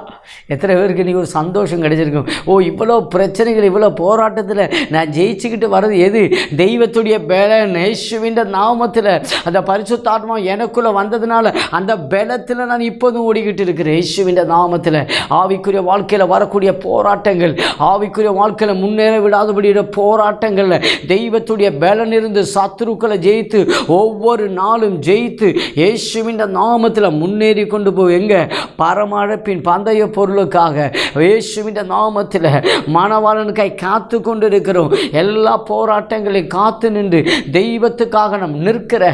எத்தனை பேருக்கு நீங்கள் ஒரு சந்தோஷம் கிடைச்சிருக்கும்? இவ்வளோ பிரச்சனைகள், இவ்வளோ போராட்டத்தில் நான் ஜெயிச்சுக்கிட்டு வர்றது எது? தெய்வத்துடைய பலன். இயேசுவின் நாமத்தில் அந்த பரிசுத்த ஆத்மா எனக்குள்ளே வந்ததுனால அந்த பலத்தில் நான் இப்போதும் ஓடிக்கிட்டு இருக்கிறேன். இயேசுவின் நாமத்தில் ஆவிக்குரிய வாழ்க்கையில் வரக்கூடிய போராட்டங்கள், ஆவிக்குரிய வாழ்க்கையில் முன்னேற விடாதபடிய போராட்டங்களில் தெய்வத்துடைய பலன் இருந்து சத்துருக்களை ஜெயித்து ஒவ்வொரு நாளும் ஜெயித்து இயேசுவின் நாமத்தில் முன்னேறி கொண்டு போய் எங்க பரமழைப்பின் பந்தய பொருளுக்காக இயேசுவின் நாமத்தில் மணவாளனுக்காய் காத்து கொண்டு இருக்கிறோம். எல்லா போராட்டங்களையும் காத்து நின்று தெய்வத்துக்காக நாம் நிற்கிற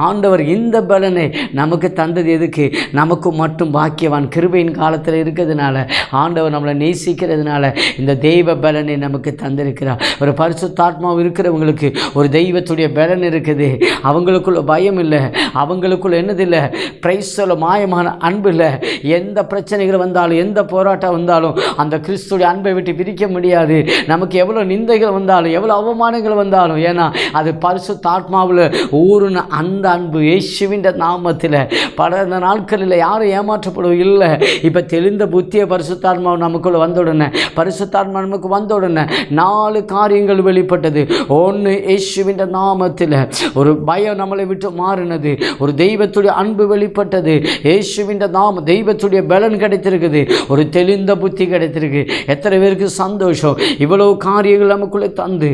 ஆண்டவர் இந்த பலனை நமக்கு தந்தது எதுக்கு? நமக்கு மட்டும் பாக்கியவான் கிருபையின் காலத்தில் இருக்கிறதுனால, ஆண்டவர் நம்மளை நேசிக்கிறதுனால இந்த தெய்வ பலனை நமக்கு தந்திருக்கிறார். ஒரு பரிசுத்தாத்மாவு இருக்கிறவங்களுக்கு ஒரு தெய்வத்துடைய பலன் இருக்குது. அவங்களுக்குள்ள பயம் இல்லை, அவங்களுக்குள்ள என்னது இல்லை, பிரைஸ் சொல்ல மாயமான அன்பு இல்லை. எந்த பிரச்சனைகள் வந்தாலும் எந்த போராட்டம் வந்தாலும் அந்த கிறிஸ்துடைய அன்பை விட்டு பிரிக்க முடியாது. நமக்கு எவ்வளோ நிந்தைகள் வந்தாலும் எவ்வளோ அவமானங்கள் வந்தாலும், ஏன்னா அது பரிசுத்தாத்மாவில் ஊருன அந்த அன்பு இயேசுவின் நாமத்தில் பல நாட்களில் யாரும் ஏமாற்றப்படுவது இல்லை. இப்போ தெளிந்த புத்திய பரிசுத்தாத்மா நமக்குள்ள வந்த உடனே, பரிசுத்தாத்மா நமக்கு வந்த உடனே 4 காரியங்கள் வெளிப்பட்டது. ஒன்று, இயேசுவின் நாமத்தில் ஒரு பயம் நம்மளை விட்டு மாறினது, ஒரு தெய்வத்துடைய அன்பு வெளிப்பட்டது, இயேசுவின் நாம தெய்வத்துடைய பலன் கிடைத்திருக்குது, ஒரு தெளிந்த புத்தி கிடைத்திருக்கு. எத்தனை பேருக்கு சந்தோஷம்! இவ்வளவு காரியங்கள் நமக்குள்ளே தந்து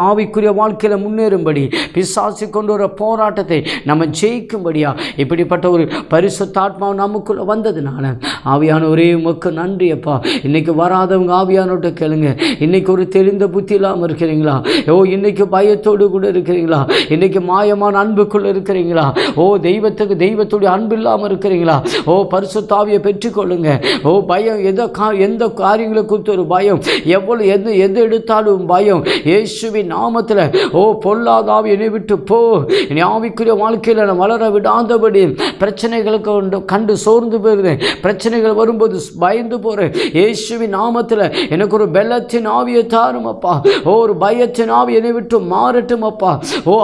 ஆவிக்குரிய வாழ்க்கையில் முன்னேறும்படி, பிசாசு கொண்டு வர போராட்டத்தை நம்ம ஜெயிக்கும்படியா இப்படிப்பட்ட ஒரு பரிசுத்தாத்மா நமக்குள்ள வந்ததுனால ஆவியான ஒரே உமக்கு நன்றி அப்பா. இன்னைக்கு வராதவங்க ஆவியானோட்ட கேளுங்க. இன்னைக்கு ஒரு தெளிந்த புத்தி இல்லாமல் இருக்கிறீங்களா? இன்னைக்கு பயத்தோடு கூட இருக்கிறீங்களா? இன்னைக்கு மாயமான அன்புக்குள்ள இருக்கிறீங்களா? தெய்வத்துடைய அன்பு இல்லாமல் இருக்கிறீங்களா? பரிசுத்தாவியை பெற்றுக்கொள்ளுங்க. பயம் எந்த காரியங்களை குறித்து ஒரு பயம், எது எடுத்தாலும் பயம். இயேசுவின் நாமத்தில் பொல்லாத ஆவி என்னை விட்டு போ. இனி ஆவிக்குரிய வாழ்க்கையில் நான் வளர விடாதபடி பிரச்சனைகளுக்கு கண்டு சோர்ந்து போயிருந்தேன். பிரச்சனைகள் வரும்போது பயந்து போகிறேன். இயேசுவின் நாமத்தில் எனக்கு ஒரு பலத்தின் ஆவியை தாரும் அப்பா. ஒரு பயத்தின் ஆவி என்னை விட்டு மாறட்டும் அப்பா.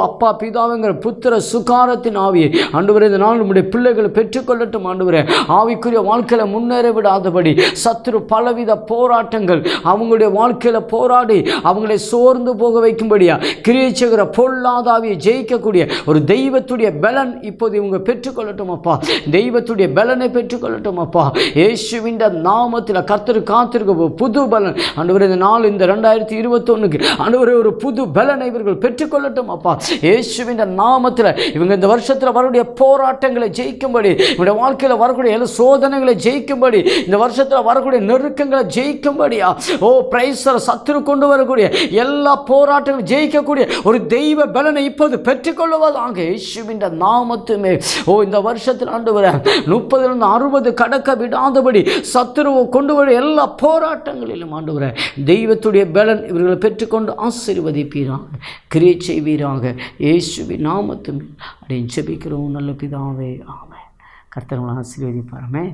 அப்பா பிதாவுங்கிற புத்திர சுகாரத்தின் ஆவியை ஆண்டவரே இந்த நாள் நம்முடைய பிள்ளைகளை பெற்றுக்கொள்ளட்டும் ஆண்டவரே. ஆவிக்குரிய வாழ்க்கையில் முன்னேற விடாதபடி சத்துரு பலவித போராட்டங்கள் அவங்களுடைய வாழ்க்கையில் போராடி அவங்களை சோர்ந்து போக வைக்கும்படியா கிரியை செய்கிற பொல்லாத ஆவியை ஜெயிக்கக்கூடிய ஒரு தெய்வத்துடைய பலன் இப்போது இவங்க பெற்றுக்கொள்ளட்டும் அப்பா. தெய்வத்துடைய பலனை பெற்றுக்கொள்ளட்டும் அப்பா. இயேசுவின் நாமத்தில் கர்த்தர் காத்திருக்க புது பலன் ஆண்டவரே இந்த நாள், இந்த 2021க்கு ஆண்டவரே ஒரு புது பலனை இவர்கள் பெற்றுக்கொள்ளட்டும் அப்பா. இயேசுவின் நாமத்தில் இவங்க இந்த வருஷத்தில் வரக்கூடிய போராட்டங்களை ஜெயிக்கும்படி, இவங்களுடைய வாழ்க்கையில் வரக்கூடிய எல்லா சோதனைகளை ஜெயிக்கும்படி, இந்த வருஷத்தில் வரக்கூடிய நெருக்கங்களை ஜெயிக்கும்படியா பிரைஸர் சத்துரு கொண்டு வரக்கூடிய எல்லா போராட்டங்களும் ஜெயிக்கக்கூடிய ஒரு தெய்வ பலனை இப்போது பெற்றுக்கொள்வதாக இயேசுவின் நாமத்துமே. இந்த வருஷத்தில் ஆண்டவரே 30-60 கடக்க விடாதபடி சத்துருவை கொண்டு வர எல்லா போராட்டங்களிலும் ஆண்டவரே தெய்வத்துடைய பலன் இவர்களை பெற்றுக்கொண்டு ஆசீர்வதிப்பீராக, கிரியை செய்வீராக. இயேசுவின் நாமத்துமே அப்படின்னு ஜெபிக்கிறோம் நல்ல பிதாவே, ஆமென். கர்த்தர் உங்களை ஆசீர்வதிப்பார். ஆமென்.